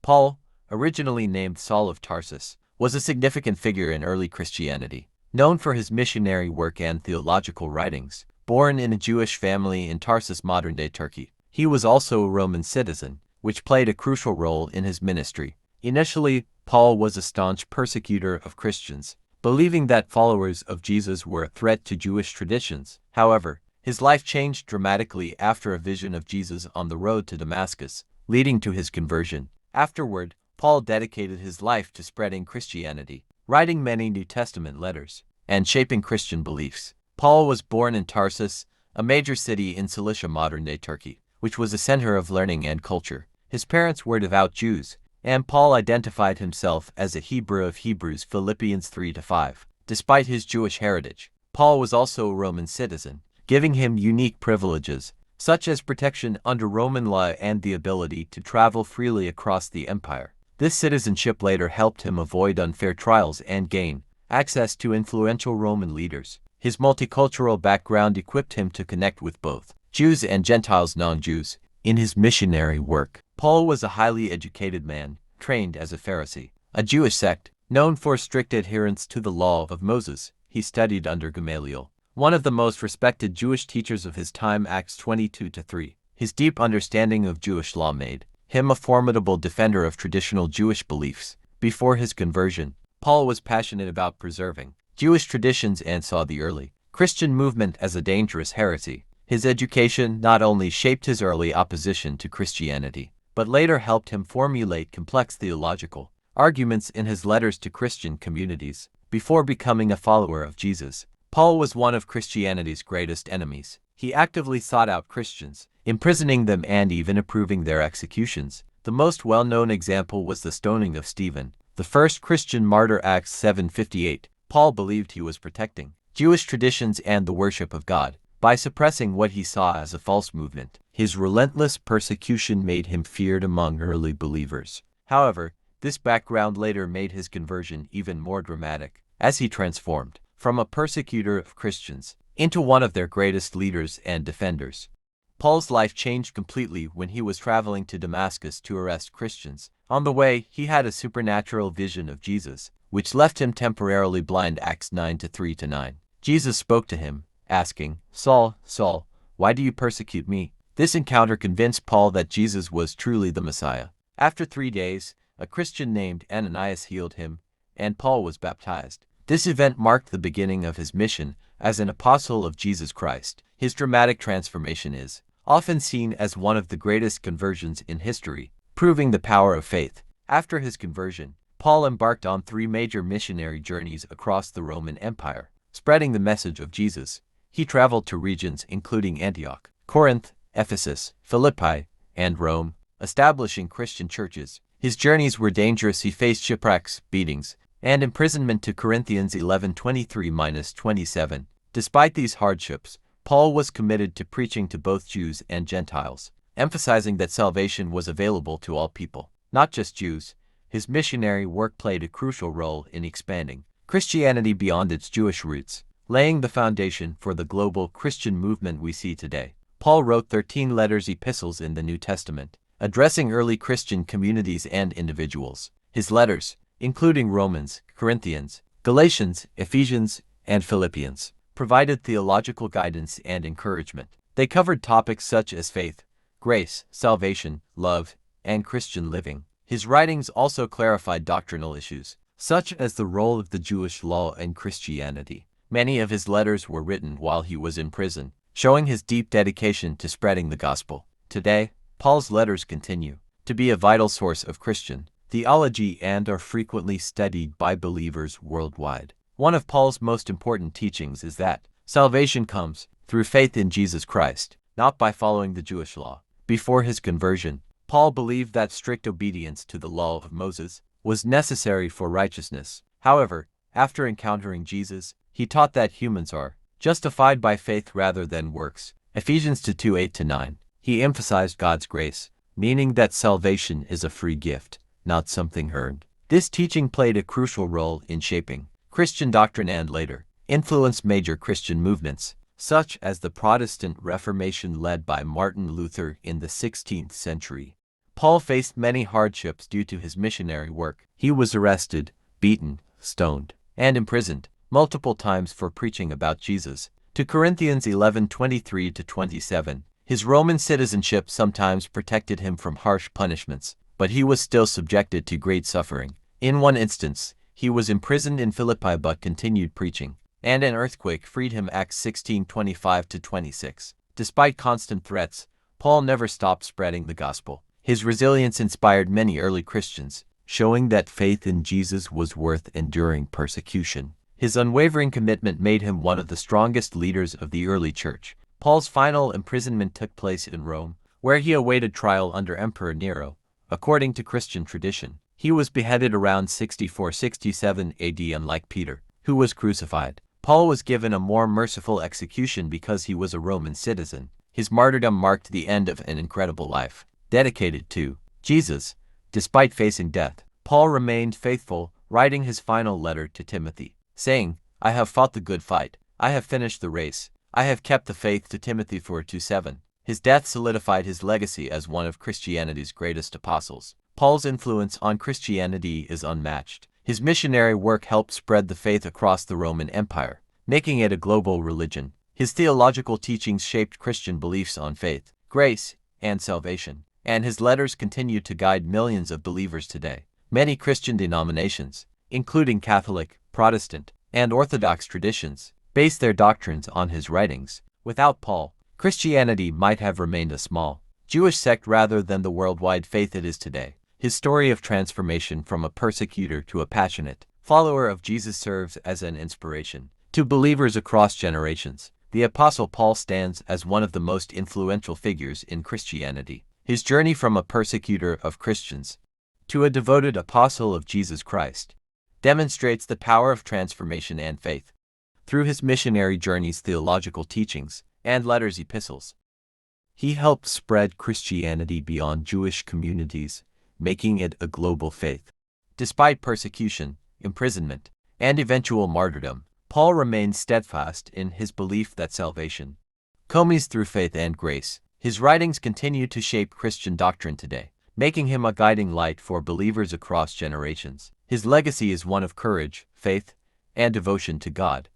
Paul, originally named Saul of Tarsus, was a significant figure in early Christianity, known for his missionary work and theological writings. Born in a Jewish family in Tarsus, modern-day Turkey, he was also a Roman citizen, which played a crucial role in his ministry. Initially, Paul was a staunch persecutor of Christians, believing that followers of Jesus were a threat to Jewish traditions. However, his life changed dramatically after a vision of Jesus on the road to Damascus, leading to his conversion. Afterward, Paul dedicated his life to spreading Christianity, writing many New Testament letters, and shaping Christian beliefs. Paul was born in Tarsus, a major city in Cilicia, modern-day Turkey, which was a center of learning and culture. His parents were devout Jews, and Paul identified himself as a Hebrew of Hebrews, Philippians 3-5. Despite his Jewish heritage, Paul was also a Roman citizen, giving him unique privileges, such as protection under Roman law and the ability to travel freely across the empire. This citizenship later helped him avoid unfair trials and gain access to influential Roman leaders. His multicultural background equipped him to connect with both Jews and Gentiles, non-Jews. In his missionary work, Paul was a highly educated man, trained as a Pharisee, a Jewish sect known for strict adherence to the law of Moses. He studied under Gamaliel, one of the most respected Jewish teachers of his time, Acts 22-3. His deep understanding of Jewish law made him a formidable defender of traditional Jewish beliefs. Before his conversion, Paul was passionate about preserving Jewish traditions and saw the early Christian movement as a dangerous heresy. His education not only shaped his early opposition to Christianity, but later helped him formulate complex theological arguments in his letters to Christian communities. Before becoming a follower of Jesus, Paul was one of Christianity's greatest enemies. He actively sought out Christians, imprisoning them and even approving their executions. The most well-known example was the stoning of Stephen, the first Christian martyr, Acts 7:58. Paul believed he was protecting Jewish traditions and the worship of God by suppressing what he saw as a false movement. His relentless persecution made him feared among early believers. However, this background later made his conversion even more dramatic, as he transformed from a persecutor of Christians into one of their greatest leaders and defenders. Paul's life changed completely when he was traveling to Damascus to arrest Christians. On the way, he had a supernatural vision of Jesus, which left him temporarily blind, Acts 9:3-9. Jesus spoke to him, asking, "Saul, Saul, why do you persecute me?" This encounter convinced Paul that Jesus was truly the Messiah. After 3 days, a Christian named Ananias healed him, and Paul was baptized. This event marked the beginning of his mission as an apostle of Jesus Christ. His dramatic transformation is often seen as one of the greatest conversions in history, proving the power of faith. After his conversion, Paul embarked on 3 major missionary journeys across the Roman Empire, spreading the message of Jesus. He traveled to regions including Antioch, Corinth, Ephesus, Philippi, and Rome, establishing Christian churches. His journeys were dangerous. He faced shipwrecks, beatings, and imprisonment, to Corinthians 11:23-27. Despite these hardships, Paul was committed to preaching to both Jews and Gentiles, emphasizing that salvation was available to all people, not just Jews. His missionary work played a crucial role in expanding Christianity beyond its Jewish roots, laying the foundation for the global Christian movement we see today. Paul wrote 13 letters, epistles, in the New Testament, addressing early Christian communities and individuals. His letters, including Romans, Corinthians, Galatians, Ephesians, and Philippians, provided theological guidance and encouragement. They covered topics such as faith, grace, salvation, love, and Christian living. His writings also clarified doctrinal issues, such as the role of the Jewish law in Christianity. Many of his letters were written while he was in prison, showing his deep dedication to spreading the gospel. Today, Paul's letters continue to be a vital source of Christian theology and are frequently studied by believers worldwide. One of Paul's most important teachings is that salvation comes through faith in Jesus Christ, not by following the Jewish law. Before his conversion, Paul believed that strict obedience to the law of Moses was necessary for righteousness. However, after encountering Jesus, he taught that humans are justified by faith rather than works. Ephesians 2:8-9. He emphasized God's grace, meaning that salvation is a free gift, not something earned. This teaching played a crucial role in shaping Christian doctrine and later influenced major Christian movements, such as the Protestant Reformation led by Martin Luther in the 16th century. Paul faced many hardships due to his missionary work. He was arrested, beaten, stoned, and imprisoned multiple times for preaching about Jesus. To Corinthians 11:23-27, his Roman citizenship sometimes protected him from harsh punishments, but he was still subjected to great suffering. In one instance, he was imprisoned in Philippi but continued preaching, and an earthquake freed him. Acts 16:25-26. Despite constant threats, Paul never stopped spreading the gospel. His resilience inspired many early Christians, showing that faith in Jesus was worth enduring persecution. His unwavering commitment made him one of the strongest leaders of the early church. Paul's final imprisonment took place in Rome, where he awaited trial under Emperor Nero. According to Christian tradition, he was beheaded around 64-67 AD. Unlike Peter, who was crucified, Paul was given a more merciful execution because he was a Roman citizen. His martyrdom marked the end of an incredible life, dedicated to Jesus. Despite facing death, Paul remained faithful, writing his final letter to Timothy, saying, "I have fought the good fight, I have finished the race, I have kept the faith." To Timothy 4:27. His death solidified his legacy as one of Christianity's greatest apostles. Paul's influence on Christianity is unmatched. His missionary work helped spread the faith across the Roman Empire, making it a global religion. His theological teachings shaped Christian beliefs on faith, grace, and salvation, and his letters continue to guide millions of believers today. Many Christian denominations, including Catholic, Protestant, and Orthodox traditions, base their doctrines on his writings. Without Paul, Christianity might have remained a small, Jewish sect rather than the worldwide faith it is today. His story of transformation from a persecutor to a passionate follower of Jesus serves as an inspiration to believers across generations. The Apostle Paul stands as one of the most influential figures in Christianity. His journey from a persecutor of Christians to a devoted apostle of Jesus Christ demonstrates the power of transformation and faith. Through his missionary journeys, theological teachings, and letters, epistles, he helped spread Christianity beyond Jewish communities, making it a global faith. Despite persecution, imprisonment, and eventual martyrdom, Paul remained steadfast in his belief that salvation comes through faith and grace. His writings continue to shape Christian doctrine today, making him a guiding light for believers across generations. His legacy is one of courage, faith, and devotion to God.